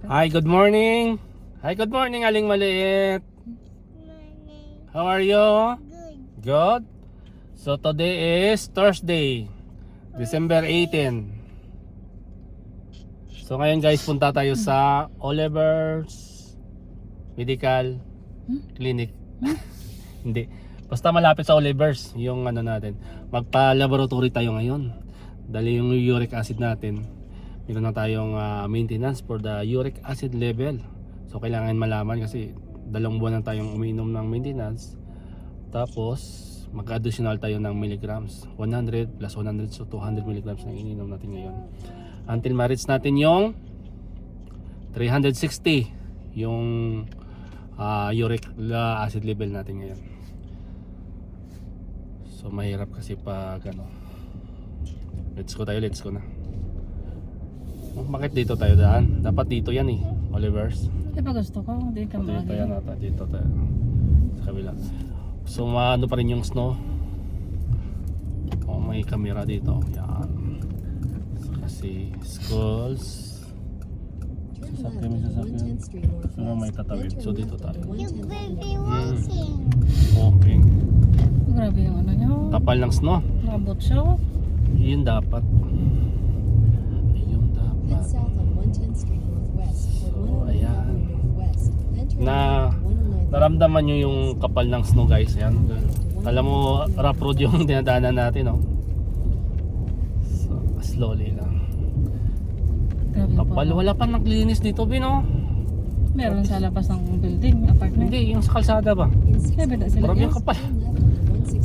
Hi, good morning. Hi, good morning, Aling Maliit. How are you? Good. So today is Thursday, December 18. So ngayon guys, punta tayo sa Oliver's Medical Clinic. Hindi. Basta malapit sa Oliver's yung ano natin. Magpa-laboratory tayo ngayon. Dali yung uric acid natin. Meron na tayong maintenance for the uric acid level. So kailangan malaman kasi 2 buwan na tayong umiinom ng maintenance. Tapos mag-additional tayo ng milligrams, 100 plus 100, so 200 milligrams na ininom natin ngayon until ma-reach natin yung 360 yung uric acid level natin ngayon. So mahirap kasi pag ano. Let's go na. Bakit dito tayo daan? Dapat dito yan eh, Oliver's. Pa gusto ko, hindi ka Dito yan ata, dito tayo sa kabila. So maano pa rin yung snow. Oh, may camera dito. Yan. So, kasi schools. Sasakyan. So may tatawid. So dito tayo. Walking. Grabe yung ano niya. Tapal ng snow. Nabot siya. Yun dapat. South on 110th Street Northwest. So ayan. Na Naramdaman nyo yung kapal ng snow guys. Ayan. Alam mo, rough road yung dinadaanan natin, no? So, slowly lang. Grabe Kapal, po. wala pa naglinis dito, Bino. Meron sa labas ng building, apartment. Hindi, yung sa kalsada ba? Sabi na sila. Marami yung kapal.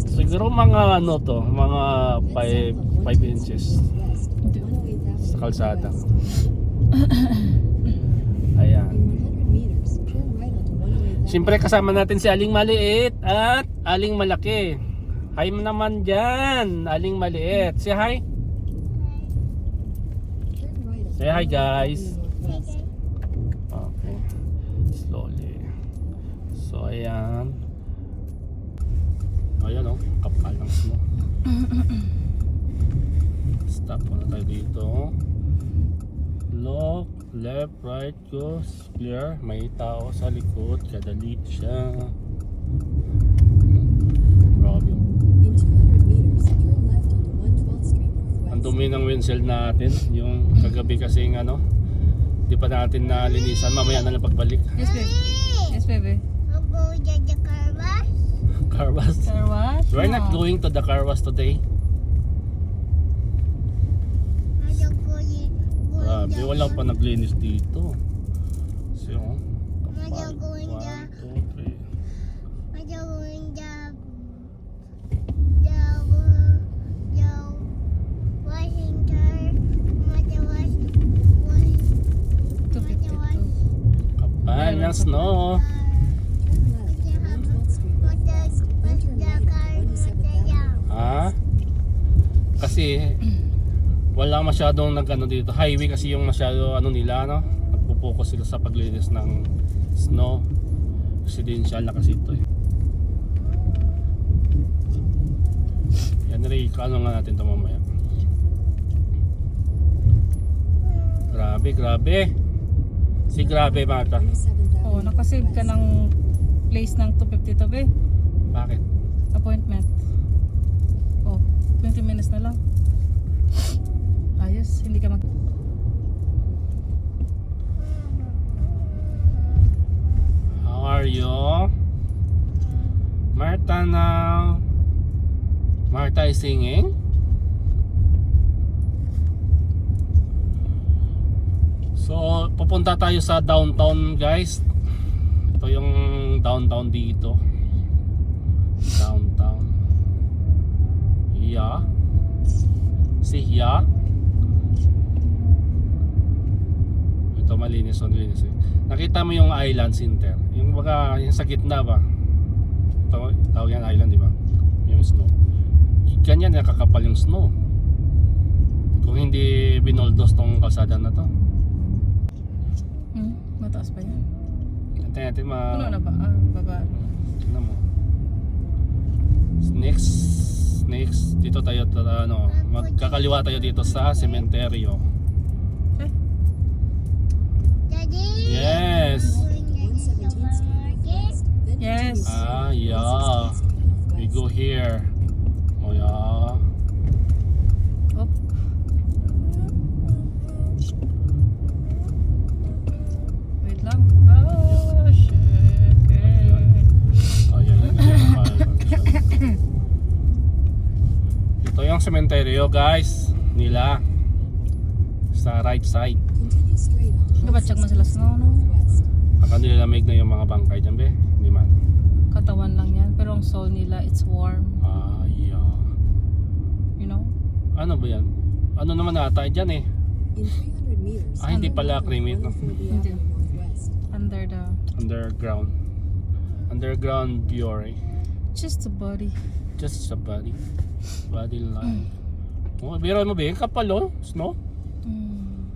Siguro mga ano to, mga 5 inches sa kalsada. Ayan. Siyempre kasama natin si Aling Maliit at Aling Malaki. Hi naman dyan, Aling Maliit. Say hi. Say hi guys. Okay. Slowly. So ayan. Ayan o, kapal ng snow. Stop muna tayo dito. Look, left, right, goes, clear. May tao sa likod, kadali siya. Grabe. Ang dumi ng windshield natin. Yung kagabi kasing ano, di pa natin nalinisan. Mamaya na lang pagbalik. Yes, baby. Yes, baby. Car wash. Car wash? We're not going to the car wash today. Grabe, wala pa naglinis dito. So, kapal. 1, 2, 3. Kapal ng snow. Ha? Kasi wala masyadong nagano dito. Highway kasi yung masyado ano nila, no? Nagpo-focus sila sa paglinis ng snow. Residential na kasi ito eh. Yan rin, ano nga natin ito mamaya. Grabe. Si grabe Marta. Oo, nakasave ka ng place ng 250 to be. Bakit? Appointment. Oh, 20 minutes na lang. Ayos, hindi ka mag... How are you? Marta now. Marta is singing. So, pupunta tayo sa downtown, guys. Ito yung downtown dito. Downtown. Yeah. See here. Ito malinis, malinis. Nakita mo yung island center. Yung baga, yung sa gitna ba? Ito, tawag yan island, di ba? Yung snow. Ganyan, nakakapal yung snow. Kung hindi binoldos tong kalsada na to. Mataas pa yan. Natin natin Puno na ba? Baba. Tignan mo. Next, dito tayo ano, magkakaliwa tayo dito sa sementeryo. Daddy? here. Oh yeah. Oh. Wait lang. Oh, shit. Ito yung sementeryo guys nila sa right side. Continue straight on. Kabatsag man sila snow, no? Northwest. Baka nilalamig na yung mga bangkay dyan be. Hindi man. Katawan lang yan. Pero ang soul nila, it's warm. Yeah. You know? Ano ba yan? Ano naman ata dyan eh? In 300 meters. Hindi pala cremate no? 140 Hindi. Avenue Northwest. Under the... Underground brewery. Just a body. Just sa body line. Oh, biro mo ba? Kapal oh. Snow. Mm.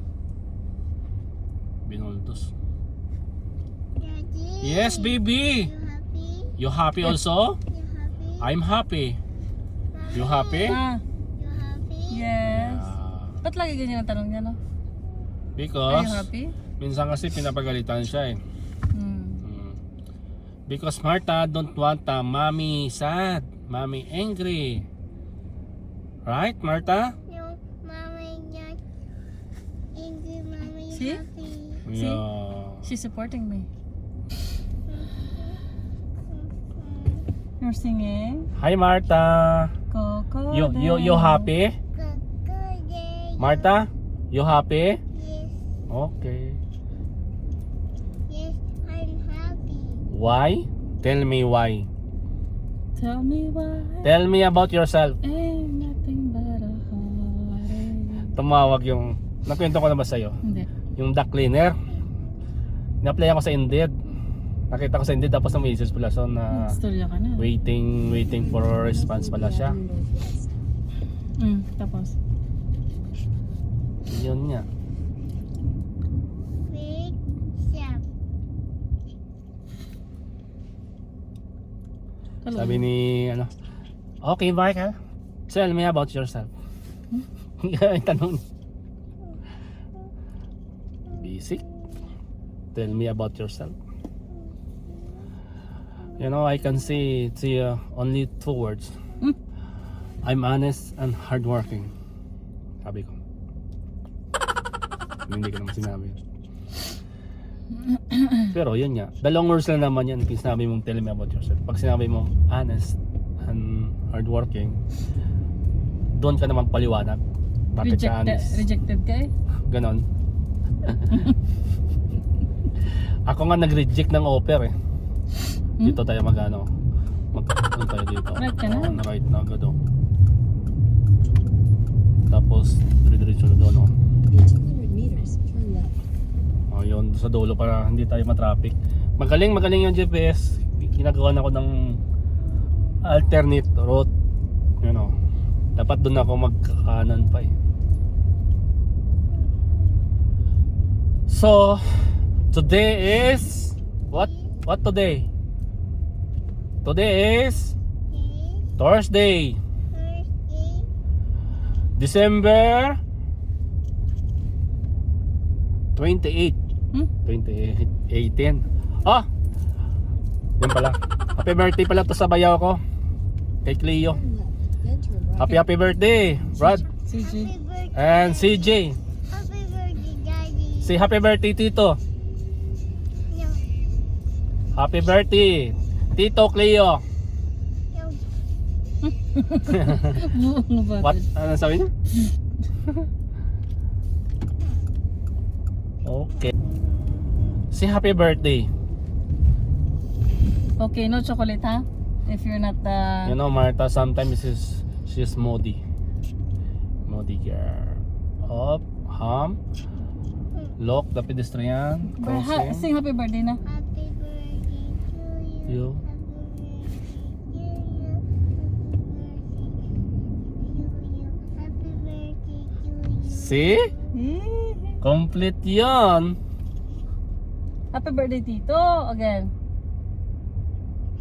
Binuldos. Daddy, Yes, baby. you happy? You happy also? You happy? I'm happy. You happy? Ah, You happy? yes. Yeah. Ba't lagi ganyan ang tanong niya, no? Are you Because happy? minsan kasi pinapagalitan siya eh. Mm. Because Martha don't want mommy sad, mommy angry. Right, Martha? No, Mama is not angry. Mama is See? happy. See? Yeah. She's supporting me. You're singing? Hi, Martha. Coco. You happy? Good day. Martha, you happy? Yes, Okay. yes, I'm happy. Why? Tell me why. Tell me why. Tell me about yourself. Ain't nothing but a heartache. Tumawag yung, nakwento ko na ba sa'yo? Hindi. Yung duct cleaner. Na-apply ako sa Indeed. Nakita ko sa Indeed tapos may message pala so na Storya ka na. waiting for response pala siya. Northwest. Tapos? Yun nga. Big shop. Sabi ni ano, okay Michael, tell me about yourself. Yung tanong niya. Basic. Tell me about yourself. You know, I can see it's only two words. Hmm? I'm honest and hardworking. Sabi ko. Hindi ko naman sinabi. Pero yun nga, dalawang words lang naman yan. Pag sinabi mong tell me about yourself. Pag sinabi mong honest and hardworking, doon ka naman paliwanag. Bakit ka honest? Rejected ka eh. Ganon. Ako nga nag-reject ng offer eh. Dito tayo magano. Magkakaroon tayo dito. Right ka na? Oo, na-right na agad oh. Tapos, dire-diretso na doon oh. In 200 meters, turn left. Oh, yun, sa dulo para hindi tayo matraffic. Magaling yung GPS. Ginagawa na ako ng alternate route. You know. Dapat doon ako magkakanan pa eh. So, today is what today? Today is Thursday, Thursday. December 28. Hmm? 18. Ah! Yan pala. Happy birthday pala to sa bayaw ko. Kay Cleo. Turn left, then turn right. Happy birthday, Brad. CJ. Happy birthday. And CJ. Happy birthday, Daddy. Say happy birthday, Tito. No, Happy birthday, Tito Cleo. no. Buong ba? What? Ano sabi niya? Okay. Say happy birthday. Okay, no chocolate ha? If you're not You know, Martha, sometimes she's moody. Moody girl. Up, look, the pedestrian crossing. Sing happy birthday na. Happy birthday to You. you. Happy birthday to you. See? Complete yan. Happy birthday Tito. Again.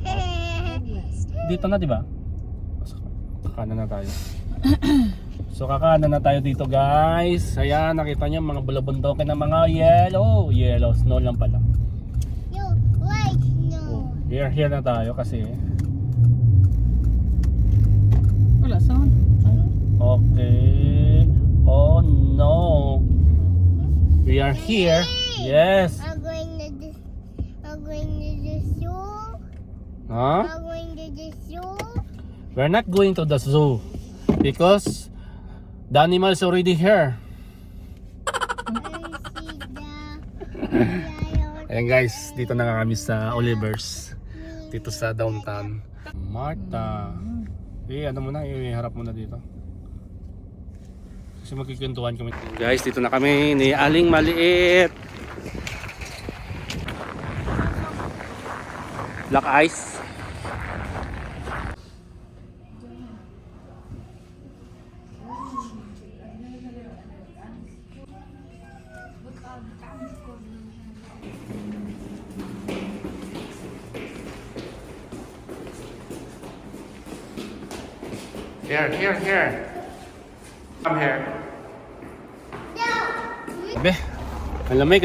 Head west. Dito na, di ba? Kakanan na tayo. So kakanan na tayo dito, guys. Ayan, nakita niyo mga bulabundokin ng mga yellow snow lang pala. Yo, white Oh, snow. here na tayo kasi Wala sound. Okay. Oh no. We are here. Yes. I'm going to the zoo. Huh? I'm going to the zoo. We're not going to the zoo because the animal is already here. Ayan guys, dito na nga kami sa Oliver's. Dito sa downtown. Marta. Ano mo na, iharap mo na dito. Kasi magkikintuhan kami. Guys, dito na kami ni Aling Maliit. Black ice. Here. Come here. Be, alamig.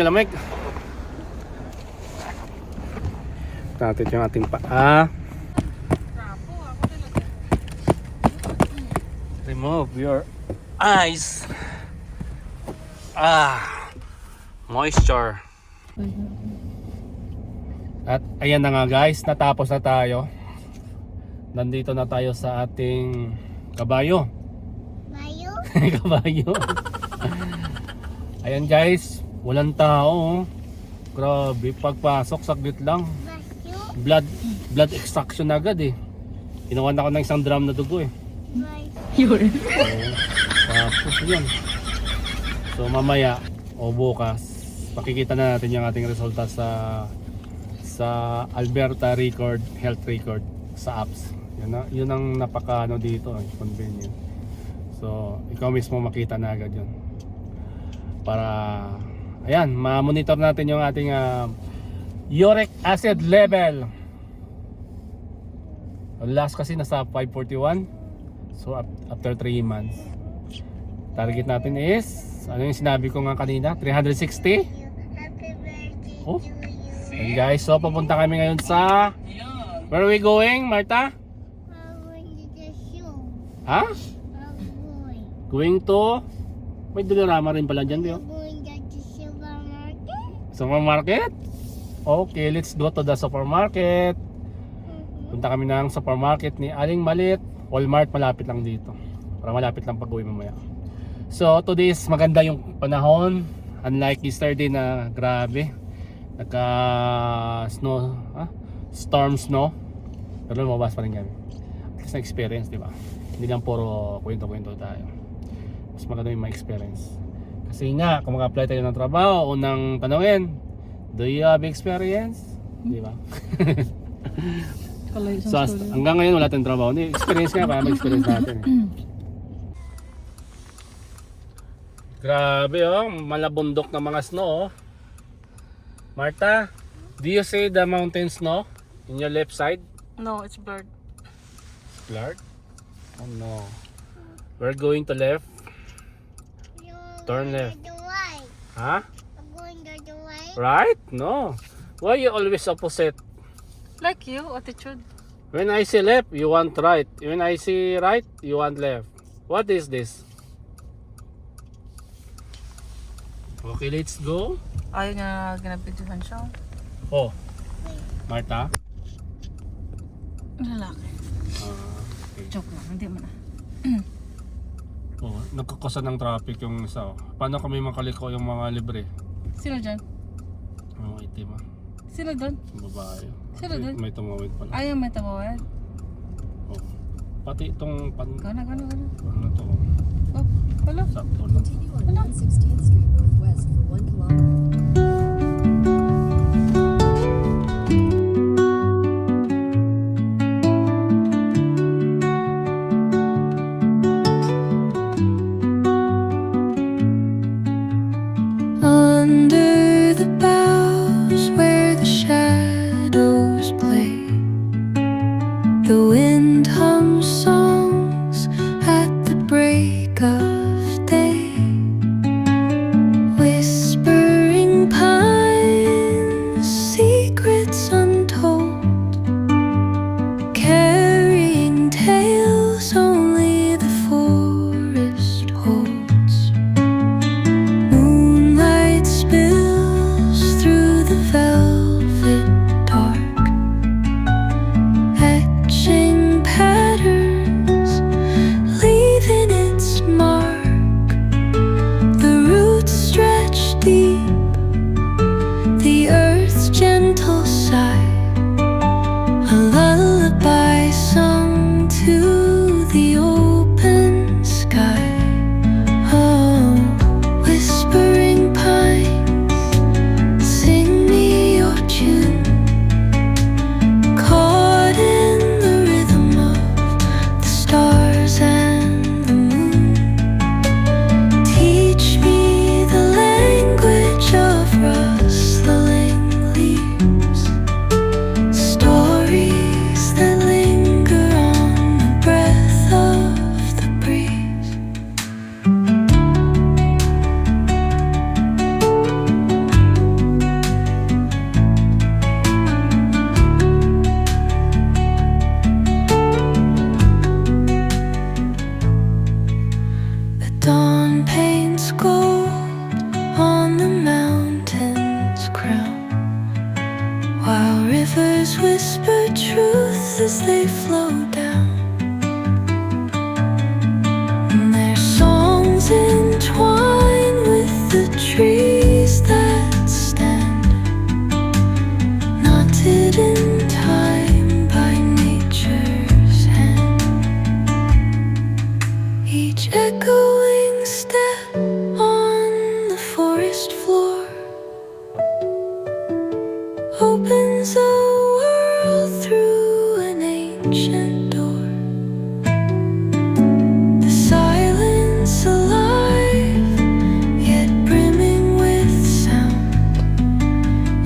Natin yung ating paa. Remove your eyes. Moisture. At ayan na nga guys, natapos na tayo. Nandito na tayo sa ating kabayo. Mayo? Kabayo. Ayan guys, walang tao. Grabe, pagpasok saglit lang. Basyo? Blood extraction agad eh. Ginawan ako ng isang drum na dugo eh. Yun. Tapos yun. So mamaya o bukas, makikita na natin yung ating resulta sa Alberta record, health record sa apps. Yun ang napaka dito, convenient. So ikaw mismo makita na agad yun. Para ayan, ma-monitor natin yung ating uric acid level. Last kasi nasa 541. So after 3 months, target natin is ano yung sinabi ko nga kanina, 360. Happy birthday Oh. to you. And guys, so papunta kami ngayon sa where are we going, Marta? I'm going to the zoo. Ha? I'm going. Going to may Dolorama rin pala dyan, Bio. I'm going to the supermarket. Supermarket? Okay, let's go to the supermarket. Punta kami ng supermarket ni Aling Malit. Walmart malapit lang dito. Para malapit lang pag-uwi mamaya. So today is maganda yung panahon. Unlike yesterday na grabe. Nagka snow, storm snow. Pero lumabas pa rin kami. At least na experience, di ba? Hindi lang puro kwento-kwento tayo. Mas maganda yung ma-experience. Kasi nga, kung mag-apply tayo ng trabaho, unang tanongin, do you have experience? Di ba? Kalay So hanggang ngayon wala tayong trabaho. Hindi, experience nga para mag-experience natin. Grabe oh, malabundok na mga snow oh. Marta, do you see the mountain snow in your left side? No, it's blurred. Blurred? Oh no. We're going to left. Turn left. The right. Huh? I'm going to the right. Right? No. Why you always opposite? Like you, attitude. When I say left, you want right. When I say right, you want left. What is this? Okay, let's go. Ayaw niya ginabidyohan siya. Oh, Marta. Lalaki. Okay. Joke lang, hindi mo na. Oh, nagkakosa ng traffic yung isa. Oh. Paano kami makaliko yung mga libre? Sino dyan? Mga itim ah. Sino doon? Yung babae. Sino dun? May tumawid pala. Ayaw may tabawad. Oh. Pati itong Gana. ano to? Oh, wala. Sakto lang. Continue on 116th Street Northwest for 1 kilometer. Under the boughs where the shadows play, the wind hums songs at the break of day, whispering its crown. While rivers whisper truth as they flow down, and their songs entwine with the trees that stand, knotted in time by nature's hand. Each echoing step on the forest floor opens a world through an ancient door. The silence alive, yet brimming with sound.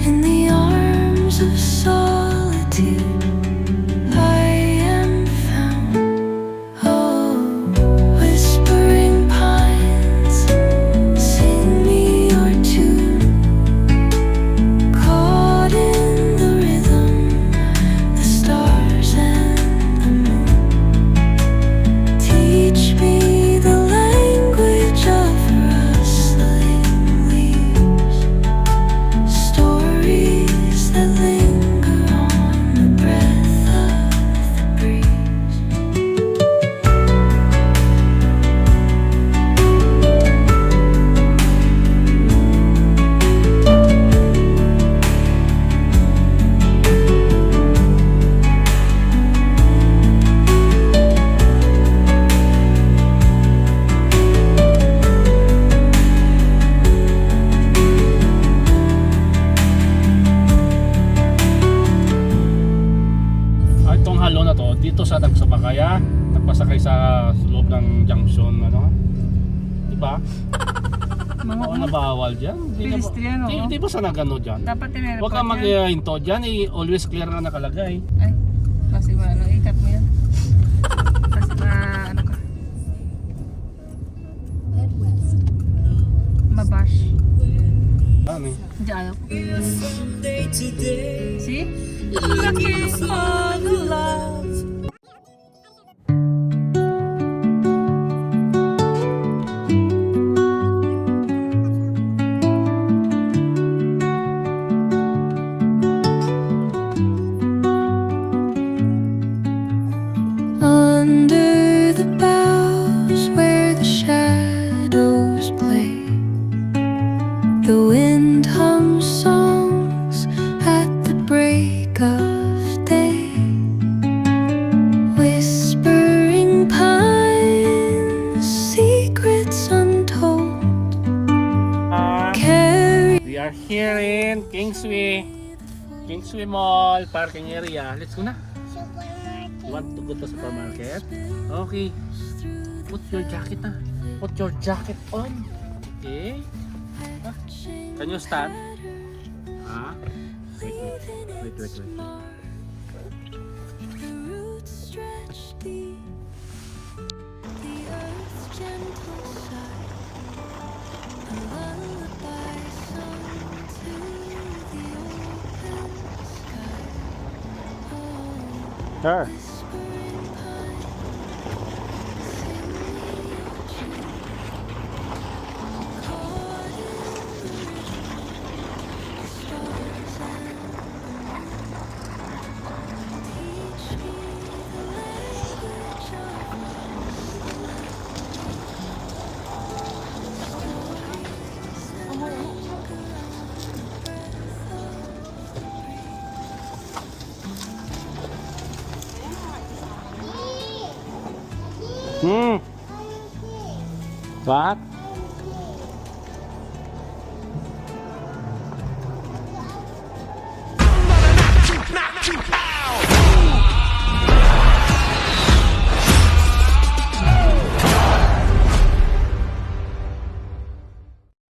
In the arms of solitude, I am found. Oh, whispering pines, sing me your tune. Caught in the rhythm, the stars and the moon. Teach me the language of rustling leaves, stories that linger on the breath of the breeze. Itong halo na to, dito sa nagsabakaya, nagpasakay sa loob ng junction, ano? Diba? Mga Oo, nabawal dyan. Pedestrian, oo. Di ba sana gano dyan? Dapat tinireport Huwag kang yan. maghinto dyan, always clear na nakalagay. Ay, kasi ano, ikat mo yan. Kasi ano ka, Head west. mabash. Ano eh? Hindi ayaw. See? Looking for the love. Under the boughs where the shadows play, the wind hums songs at the break of day. Whispering pines, secrets untold, carry We are here in Kingsway Mall parking area. Let's go na. You want to go to supermarket? Okay. Put your jacket na. Put your jacket on. Okay. Ah, can you stand? Ah. Wait. the roots stretch deep, the earth's gentle sigh, a lullaby sung to the open sky. Oh, Sure. whispering pines, sing me your tune. Caught in the rhythm, stars and teach me the language of What?